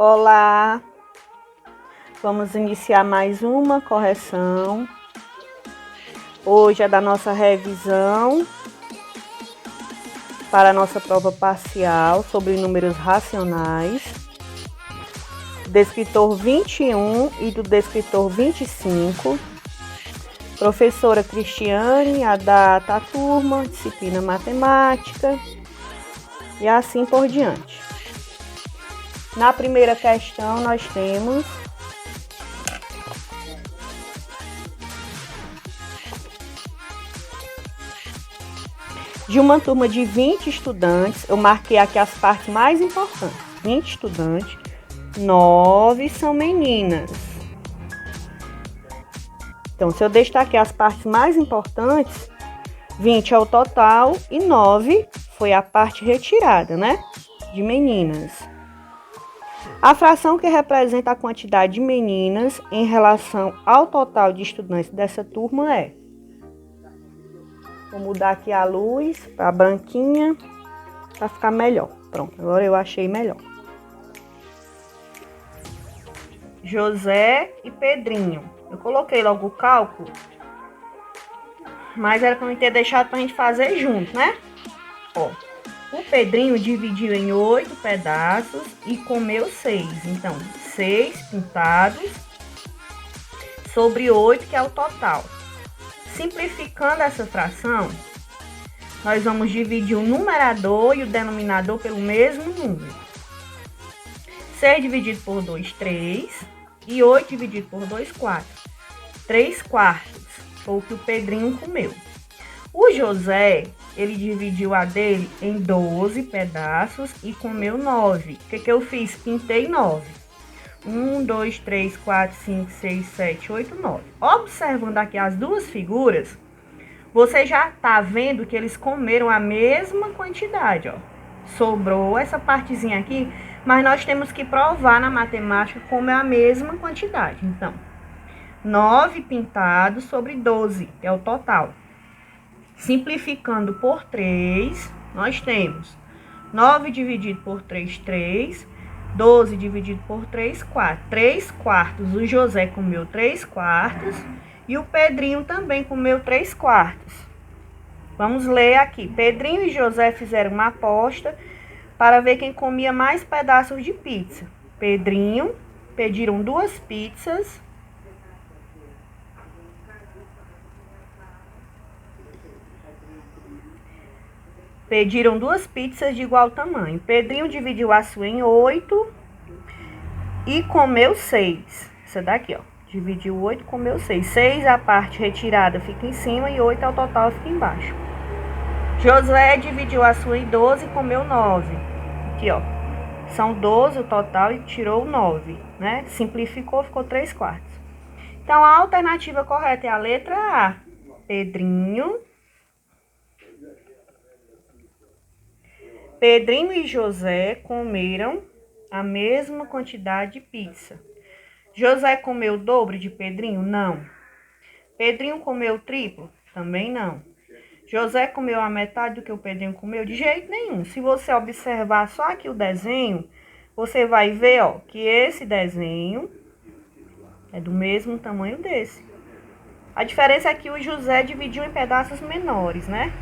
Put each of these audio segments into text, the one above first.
Olá, vamos iniciar mais uma correção. Hoje é da nossa revisão para a nossa prova parcial sobre números racionais, descritor 21 e do descritor 25. Professora Cristiane, a data, a turma, disciplina matemática e assim por diante. Na primeira questão, nós temos de uma turma de 20 estudantes, eu marquei aqui as partes mais importantes. 20 estudantes, 9 são meninas. Então, se eu destaquei as partes mais importantes, 20 é o total e 9 foi a parte retirada, né? De meninas. A fração que representa a quantidade de meninas em relação ao total de estudantes dessa turma é... Vou mudar aqui a luz para branquinha, para ficar melhor. Pronto, agora eu achei melhor. José e Pedrinho. Eu coloquei logo o cálculo, mas era para eu ter deixado para a gente fazer junto, né? Ó. O Pedrinho dividiu em 8 pedaços e comeu 6. Então, 6 pintados sobre 8, que é o total. Simplificando essa fração, nós vamos dividir o numerador e o denominador pelo mesmo número. 6 dividido por 2, 3. E 8 dividido por 2, 4. 3 quartos foi o que o Pedrinho comeu. O José... ele dividiu a dele em 12 pedaços e comeu 9. O que eu fiz? Pintei 9. 1, 2, 3, 4, 5, 6, 7, 8, 9. Observando aqui as duas figuras, você já tá vendo que eles comeram a mesma quantidade, ó. Sobrou essa partezinha aqui, mas nós temos que provar na matemática como é a mesma quantidade. Então, 9 pintados sobre 12, que é o total. Simplificando por 3, nós temos 9 dividido por 3, 3. 12 dividido por 3, 4. 3 quartos, o José comeu 3 quartos. E o Pedrinho também comeu 3 quartos. Vamos ler aqui. Pedrinho e José fizeram uma aposta para ver quem comia mais pedaços de pizza. Pedrinho pediram 2 pizzas. Pediram 2 pizzas de igual tamanho. Pedrinho dividiu a sua em 8 e comeu 6. Essa daqui, ó. Dividiu 8 e comeu 6. 6 a parte retirada fica em cima e 8 ao total fica embaixo. Josué dividiu a sua em 12 e comeu 9. Aqui, ó. São 12 o total e tirou 9, né? Simplificou, ficou 3 quartos. Então, a alternativa correta é a letra A. Pedrinho e José comeram a mesma quantidade de pizza. José comeu o dobro de Pedrinho? Não. Pedrinho comeu o triplo? Também não. José comeu a metade do que o Pedrinho comeu? De jeito nenhum. Se você observar só aqui o desenho, você vai ver, ó, que esse desenho é do mesmo tamanho desse. A diferença é que o José dividiu em pedaços menores, né?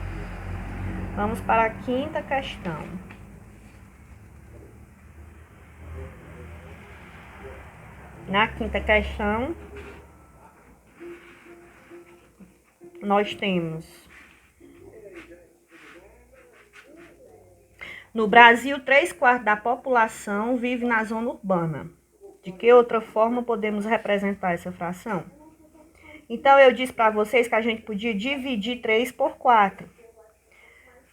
Vamos para a quinta questão. Na quinta questão, nós temos: no Brasil, 3/4 da população vive na zona urbana. De que outra forma podemos representar essa fração? Então, eu disse para vocês que a gente podia dividir 3 por 4.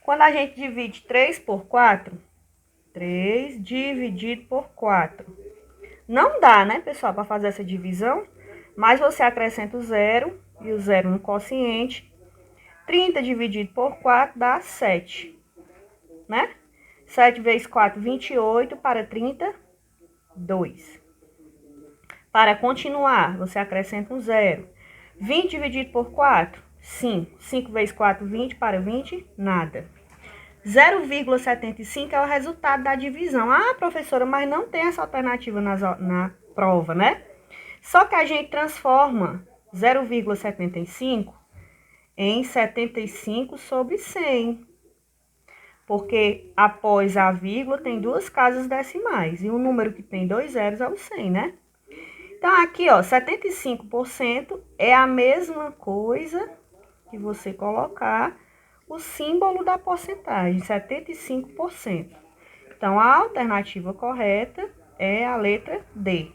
Quando a gente divide 3 por 4, 3 dividido por 4. Não dá, né, pessoal, para fazer essa divisão, mas você acrescenta o 0 e o 0 no quociente. 30 dividido por 4 dá 7, né? 7 vezes 4, 28, para 30, 2. Para continuar, você acrescenta um 0. 20 dividido por 4, 5. 5 vezes 4, 20, para 20, nada. 0,75 é o resultado da divisão. Ah, professora, mas não tem essa alternativa na prova, né? Só que a gente transforma 0,75 em 75 sobre 100. Porque após a vírgula tem duas casas decimais. E o número que tem 2 zeros é o 100, né? Então, aqui, ó, 75% é a mesma coisa que você colocar o símbolo da porcentagem, 75%. Então, a alternativa correta é a letra D.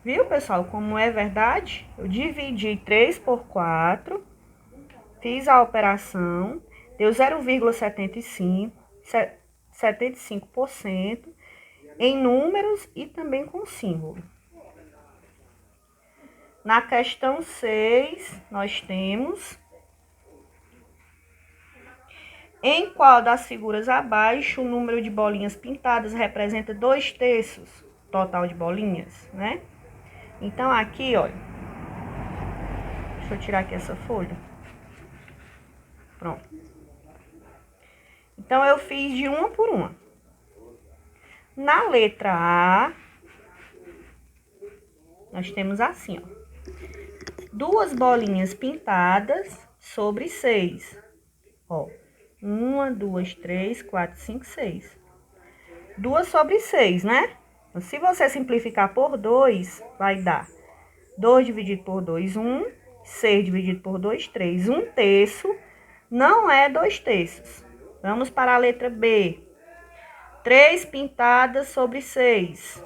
Viu, pessoal, como é verdade? Eu dividi 3 por 4, fiz a operação, deu 0,75% em números e também com símbolo. Na questão 6, nós temos: em qual das figuras abaixo o número de bolinhas pintadas representa 2/3 total de bolinhas, né? Então, aqui, olha, deixa eu tirar aqui essa folha. Pronto. Então, eu fiz de uma por uma. Na letra A, nós temos assim, ó: 2 bolinhas pintadas sobre 6. Ó, 1, 2, 3, 4, 5, 6. 2 sobre 6, né? Então, se você simplificar por 2, vai dar 2 dividido por 2, 1. 6 dividido por 2, 3. 1/3 não é 2/3. Vamos para a letra B. 3 pintadas sobre 6.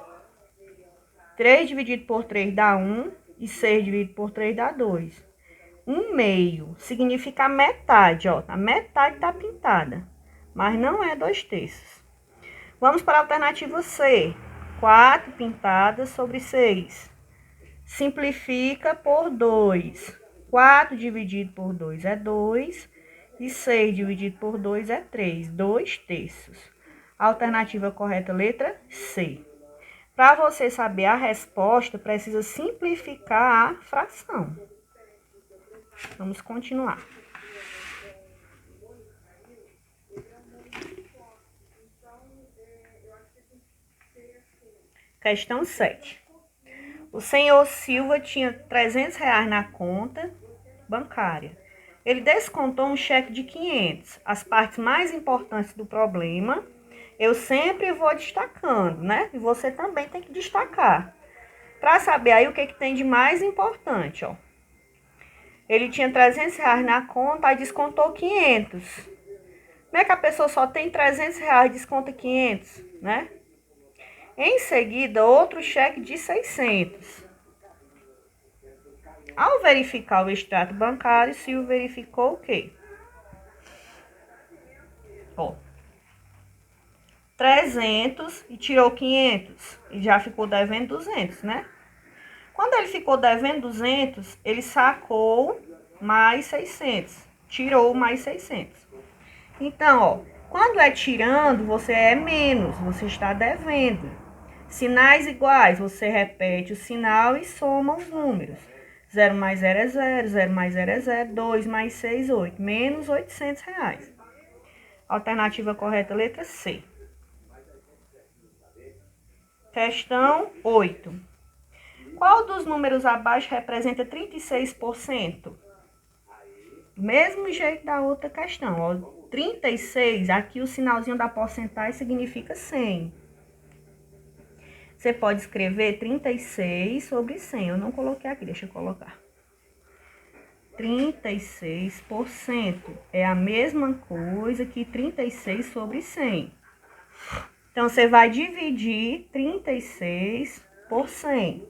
3 dividido por 3 dá 1. E 6 dividido por 3 dá 2. 1/2 significa a metade, ó. A metade tá pintada, mas não é 2/3. Vamos para a alternativa C. 4 pintadas sobre 6. Simplifica por 2. 4 dividido por 2 é 2. E 6 dividido por 2 é 3. 2/3. Alternativa correta, letra C. Para você saber a resposta, precisa simplificar a fração. Vamos continuar. Questão 7. O senhor Silva tinha R$300 na conta bancária. Ele descontou um cheque de 500. As partes mais importantes do problema, eu sempre vou destacando, né? E você também tem que destacar. Para saber aí o que tem de mais importante, ó. Ele tinha R$300 na conta, aí descontou 500. Como é que a pessoa só tem R$300 e desconta 500, né? Em seguida, outro cheque de 600. Ao verificar o extrato bancário, Silvio verificou o quê? Ó, 300 e tirou 500. E já ficou devendo 200, né? Quando ele ficou devendo 200, ele sacou mais 600. Tirou mais 600. Então, ó, quando é tirando, você é menos, você está devendo. Sinais iguais, você repete o sinal e soma os números. 0 mais 0 é 0, 0 mais 0 é 0, 2 mais 6, 8, menos R$800. Alternativa correta, letra C. Questão 8. Qual dos números abaixo representa 36%? Do mesmo jeito da outra questão, ó. 36, aqui o sinalzinho da porcentagem significa 100. Você pode escrever 36 sobre 100. Eu não coloquei aqui, deixa eu colocar. 36% é a mesma coisa que 36 sobre 100. Então, você vai dividir 36 por 100.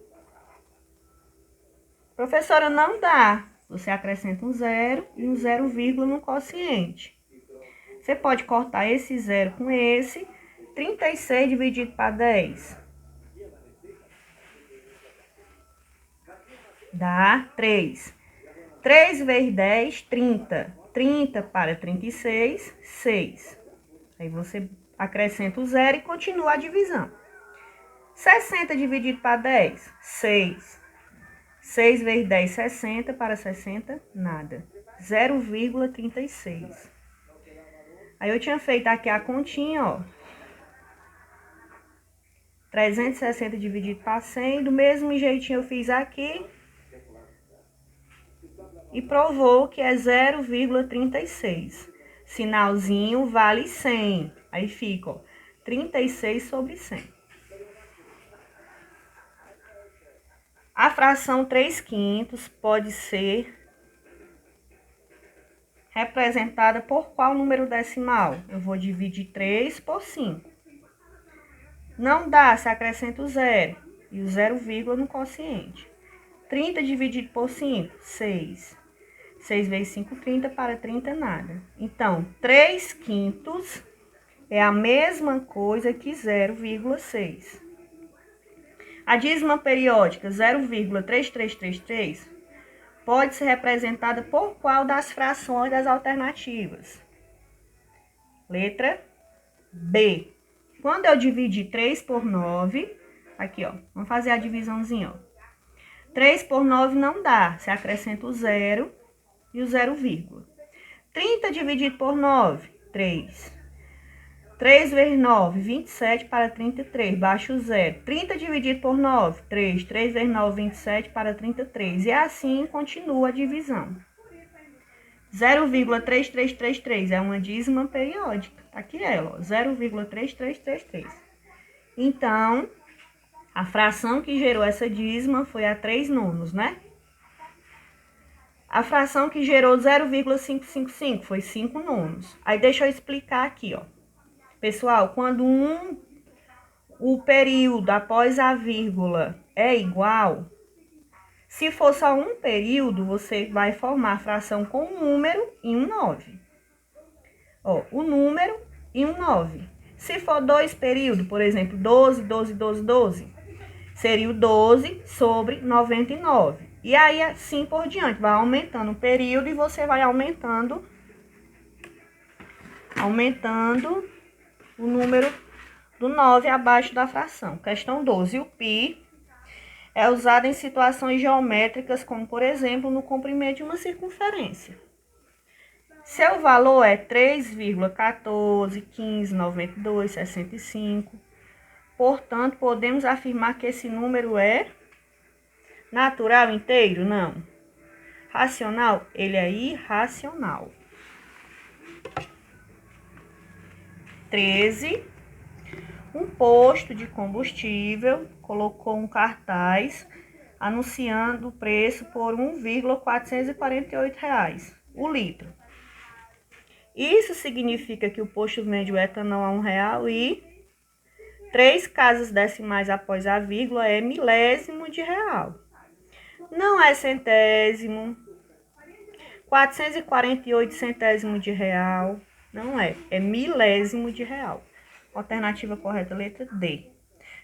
Professora, não dá. Você acrescenta um 0 e um 0, no quociente. Você pode cortar esse 0 com esse. 36 dividido para 10. Dá 3. 3 vezes 10, 30. 30 para 36, 6. Aí você acrescenta o 0 e continua a divisão. 60 dividido para 10, 6. 6 vezes 10, 60. Para 60, nada. 0,36. Aí eu tinha feito aqui a continha, ó. 360 dividido para 100, do mesmo jeitinho eu fiz aqui. E provou que é 0,36. Sinalzinho vale 100. Aí fica, ó, 36 sobre 100. A fração 3/5 pode ser representada por qual número decimal? Eu vou dividir 3 por 5. Não dá, se acrescenta o zero. E o 0, no quociente. 30 dividido por 5, 6. 6 vezes 5, 30, para 30 nada. Então, 3/5 é a mesma coisa que 0,6. A dízima periódica 0,3333 pode ser representada por qual das frações das alternativas? Letra B. Quando eu dividir 3 por 9, aqui, ó, vamos fazer a divisãozinha, ó. 3 por 9 não dá, se acrescenta o 0 e o 0, 30 dividido por 9, 3. 3 vezes 9, 27 para 33, baixa o 0. 30 dividido por 9, 3. 3 vezes 9, 27 para 33. E assim continua a divisão. 0,3333 é uma dízima periódica. Tá aqui ela, ó, 0,3333. Então, a fração que gerou essa dízima foi a 3/9, né? A fração que gerou 0,555 foi 5/9. Aí deixa eu explicar aqui, ó. Pessoal, quando o período após a vírgula é igual, se for só um período, você vai formar a fração com um número e um 9. Ó, o número e um 9. Se for 2 períodos, por exemplo, 12, 12, 12, 12, seria o 12 sobre 99. E aí, assim por diante, vai aumentando o período e você vai aumentando o número do 9 abaixo da fração. Questão 12. O π é usado em situações geométricas, como, por exemplo, no comprimento de uma circunferência. Seu valor é 3,14, 15, 92, 65. Portanto, podemos afirmar que esse número é natural inteiro? Não. Racional? Ele é irracional. 13. Um posto de combustível colocou um cartaz anunciando o preço por R$ 1,448 o litro. Isso significa que o posto vende o etanol a R$ 1,00 e 3 casas decimais após a vírgula é milésimo de real. Não é centésimo, 448 centésimos de real, não é milésimo de real. Alternativa correta, letra D.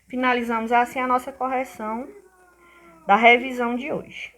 Finalizamos assim a nossa correção da revisão de hoje.